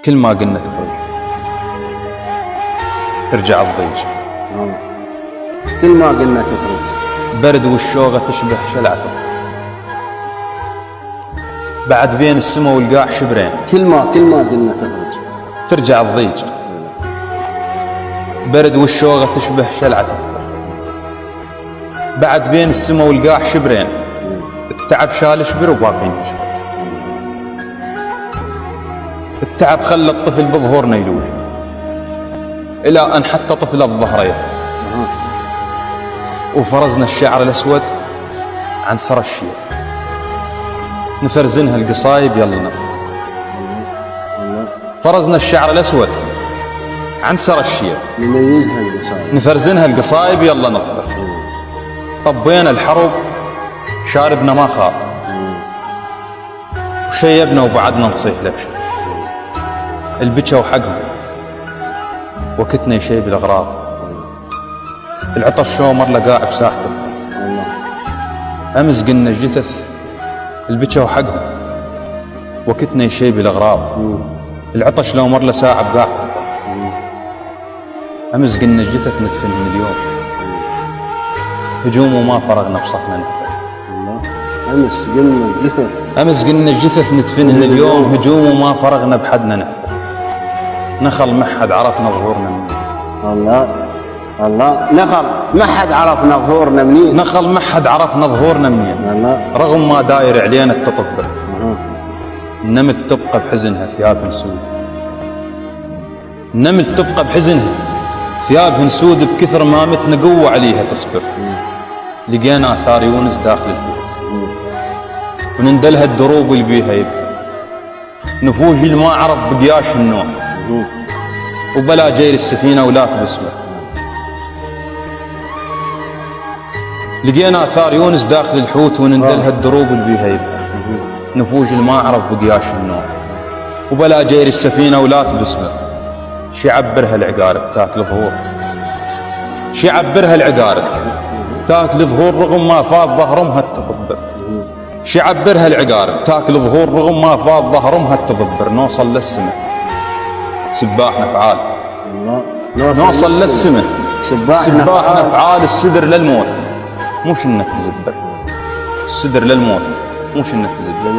كل ما قلنا تفرج ترجع الضيج. كل ما قلنا تفرج. برد والشوقة تشبه شلعته، بعد بين السما والقاع شبرين. كل ما قلنا تفرج ترجع الضيج. برد والشوقة تشبه شلعته، بعد بين السما والقاع شبرين. التعب شال شبر وباقي شبر. التعب خلى الطفل بظهورنا يلوج، إلى أن حتى طفله بظهريه. وفرزنا الشعر الأسود عن سر الشيب، نفرزنها القصايب يلا نفر. فرزنا الشعر الأسود عن سر الشيب، نميزها القصايب، نفرزنها القصايب يلا نفر. طبينا الحرب شاربنا ما خاب، وشيبنا وبعدنا نصيح لبشه. البكا وحقهم وقتنا يشيب الأغراض، العطش شومر لقاع بساح تفطر. أمس قلنا الجثث البكا وحقهم وقتنا يشيب الأغراض، العطش لو مر لساعة بقاع تفطر. أمس قلنا الجثث ندفنهم اليوم، هجوم وما فرغنا بصفنا نحفر. أمس قلنا الجثث ندفنهن اليوم، هجوم وما فرغنا بحدنا نحفر. نخل ما حد عرفنا ظهورنا منين. الله نخل ما حد عرفنا ظهورنا منين. نخل ما حد عرفنا ظهورنا منين. رغم ما داير علينا التطبر، النمل تبقى بحزنها ثيابهن سود. النمل تبقى بحزنها ثيابهن سود، بكثر ما متنا قوة عليها تصبر. لقينا آثار يونس داخل البيت، ونندلها الدروب اللي بيها يبكي. نفوج اللي ما عرف بقياش النوح، وبلا جير السفينة ولا باسمه. لقينا آثار يونس داخل الحوت، ونندلها الدروب اللي بيها يبكي. نفوج اللي ما عرف بقياش النوح، وبلا جير السفينة ولا باسمه. شي عبرها العقارب تاكل ظهور، شي عبرها العقارب تاكل ظهور، رغم ما فاض ظهرمها التضبر. شي عبرها العقارب تاكل ظهور، رغم ما فاض ظهرمها التضبر. نوصل للسماء سباحنا فعال، نوصل للسماء سباحنا فعال. السدر للموت مش انك تزبر، السدر للموت مش انك تزبر.